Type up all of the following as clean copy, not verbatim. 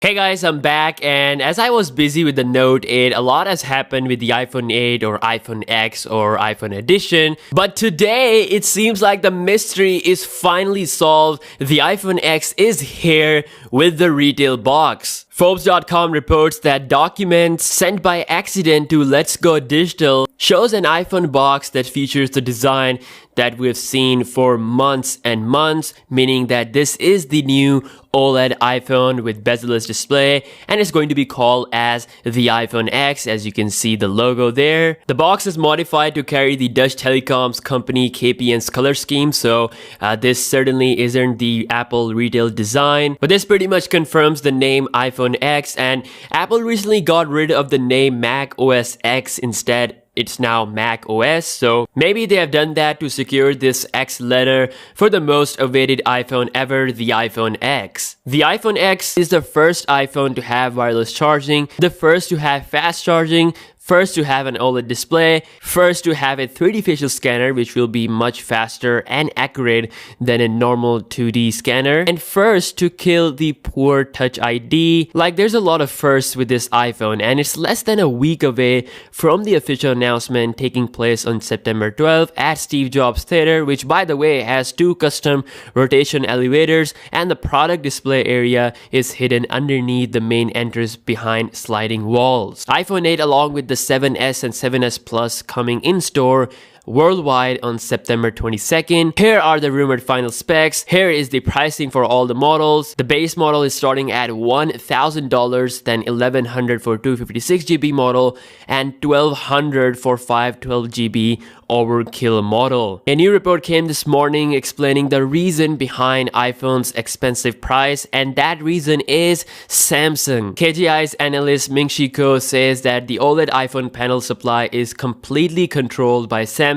Hey guys, I'm back, and as I was busy with the Note 8, a lot has happened with the iPhone 8 or iPhone X or iPhone Edition. But today, it seems like the mystery is finally solved. The iPhone X is here with the retail box. Forbes.com reports that documents sent by accident to Let's Go Digital shows an iPhone box that features the design that we've seen for months and months, meaning that this is the new OLED iPhone with bezel-less display, and it's going to be called as the iPhone X, as you can see the logo there. The box is modified to carry the Dutch telecoms company KPN's color scheme, so this certainly isn't the Apple retail design, but this pretty much confirms the name iPhone X, and Apple recently got rid of the name Mac OS X. Instead, it's now Mac OS, so maybe they have done that to secure this X letter for the most awaited iPhone ever, the iPhone X. The iPhone X is the first iPhone to have wireless charging, the first to have fast charging, first to have an OLED display, first to have a 3D facial scanner which will be much faster and accurate than a normal 2D scanner, and first to kill the poor Touch ID. Like, there's a lot of firsts with this iPhone, and it's less than a week away from the official announcement taking place on September 12th at Steve Jobs Theater, which by the way has 2 custom rotation elevators, and the product display area is hidden underneath the main entrance behind sliding walls. iPhone 8 along with the 7S and 7S Plus coming in store worldwide on September 22nd. Here are the rumored final specs. Here is the pricing for all the models. The base model is starting at $1,000, then $1,100 for 256GB model, and $1,200 for 512GB overkill model. A new report came this morning explaining the reason behind iPhone's expensive price, and that reason is Samsung. KGI's analyst Ming-Chi Kuo says that the OLED iPhone panel supply is completely controlled by Samsung,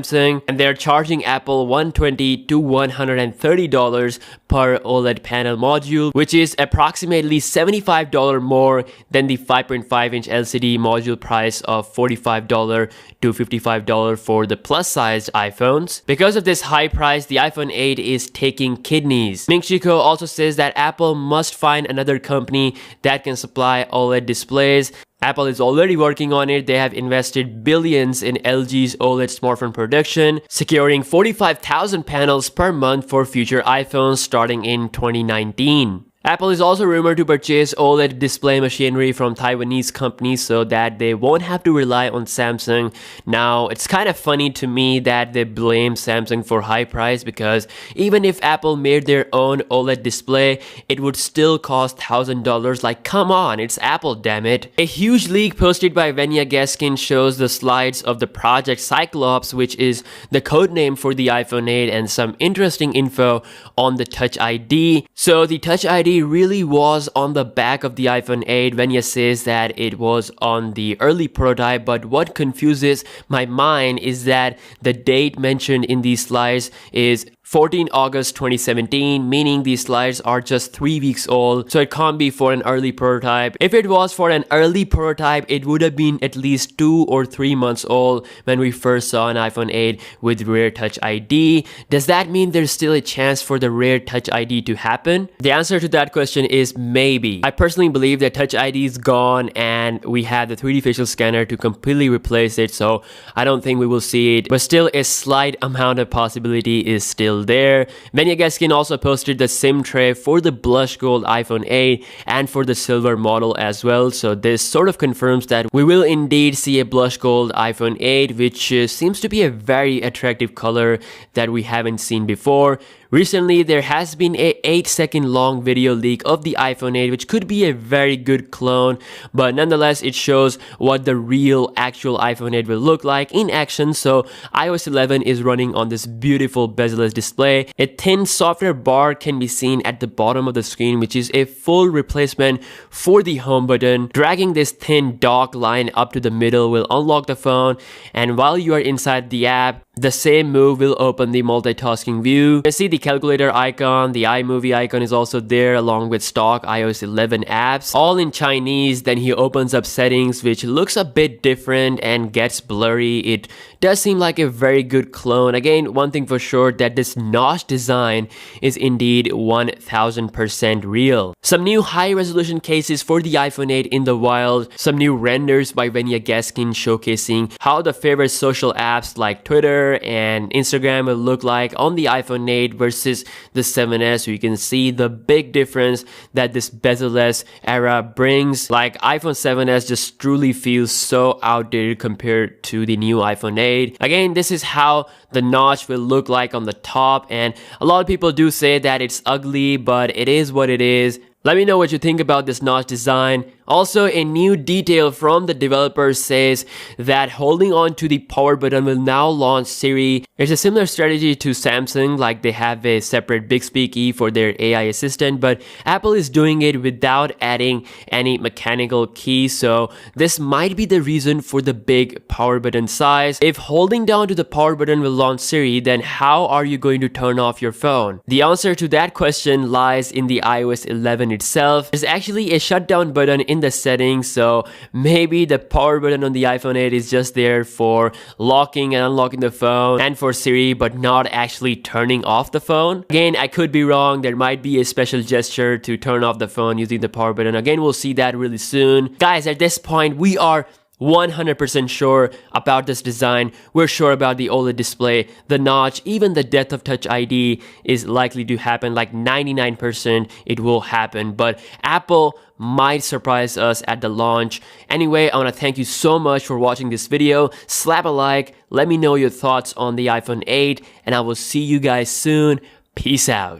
and they're charging Apple $120 to $130 per OLED panel module, which is approximately $75 more than the 5.5-inch LCD module price of $45 to $55 for the plus-sized iPhones. Because of this high price, the iPhone 8 is taking kidneys. Ming-Chi Kuo also says that Apple must find another company that can supply OLED displays. Apple is already working on it. They have invested billions in LG's OLED smartphone production, securing 45,000 panels per month for future iPhones starting in 2019. Apple is also rumored to purchase OLED display machinery from Taiwanese companies so that they won't have to rely on Samsung. Now, it's kind of funny to me that they blame Samsung for high price, because even if Apple made their own OLED display, it would still cost $1,000. Like, come on, it's Apple, damn it. A huge leak posted by Vanya Gaskin shows the slides of the Project Cyclops, which is the code name for the iPhone 8, and some interesting info on the Touch ID. So the Touch ID really was on the back of the iPhone 8. Vanya says that it was on the early prototype, but what confuses my mind is that the date mentioned in these slides is 14 August 2017, meaning these slides are just 3 weeks old, so it can't be for an early prototype. If it was for an early prototype, it would have been at least 2 or 3 months old when we first saw an iPhone 8 with Rear Touch ID. Does that mean there's still a chance for the Rear Touch ID to happen? The answer to that question is maybe. I personally believe that Touch ID is gone and we have the 3D facial scanner to completely replace it, so I don't think we will see it, but still a slight amount of possibility is still there. Vanya Gaskin also posted the SIM tray for the blush gold iPhone 8 and for the silver model as well, so this sort of confirms that we will indeed see a blush gold iPhone 8, which seems to be a very attractive color that we haven't seen before. Recently, there has been a 8-second long video leak of the iPhone 8, which could be a very good clone, but nonetheless, it shows what the real actual iPhone 8 will look like in action. So iOS 11 is running on this beautiful bezel-less display. A thin software bar can be seen at the bottom of the screen, which is a full replacement for the home button. Dragging this thin dock line up to the middle will unlock the phone, and while you are inside the app, The same move will open the multitasking view. You can see the calculator icon, the iMovie icon is also there along with stock iOS 11 apps, all in Chinese. Then he opens up settings, which looks a bit different and gets blurry. It does seem like a very good clone. Again, one thing for sure, that this notch design is indeed 1000% real. Some new high resolution cases for the iPhone 8 in the wild, some new renders by Venya Gaskin showcasing how the favorite social apps like Twitter and Instagram will look like on the iPhone 8 versus the 7S. So you can see the big difference that this bezel-less era brings. Like iPhone 7S just truly feels so outdated compared to the new iPhone 8. Again, this is how the notch will look like on the top, and a lot of people do say that it's ugly, but it is what it is. Let me know what you think about this notch design. Also, a new detail from the developer says that holding on to the power button will now launch Siri. It's a similar strategy to Samsung, like they have a separate Bixby key for their AI assistant, but Apple is doing it without adding any mechanical key, so this might be the reason for the big power button size. If holding down to the power button will launch Siri, then how are you going to turn off your phone? The answer to that question lies in the iOS 11 itself. There's actually a shutdown button in the settings, so maybe the power button on the iPhone 8 is just there for locking and unlocking the phone and for Siri, but not actually turning off the phone. Again, I could be wrong. There might be a special gesture to turn off the phone using the power button. Again, we'll see that really soon. Guys, at this point, we are 100% sure about this design. We're sure about the OLED display, the notch, even the depth of touch ID is likely to happen. Like 99% it will happen, but Apple might surprise us at the launch. Anyway, I want to thank you so much for watching this video. Slap a like, let me know your thoughts on the iPhone 8, and I will see you guys soon. Peace out.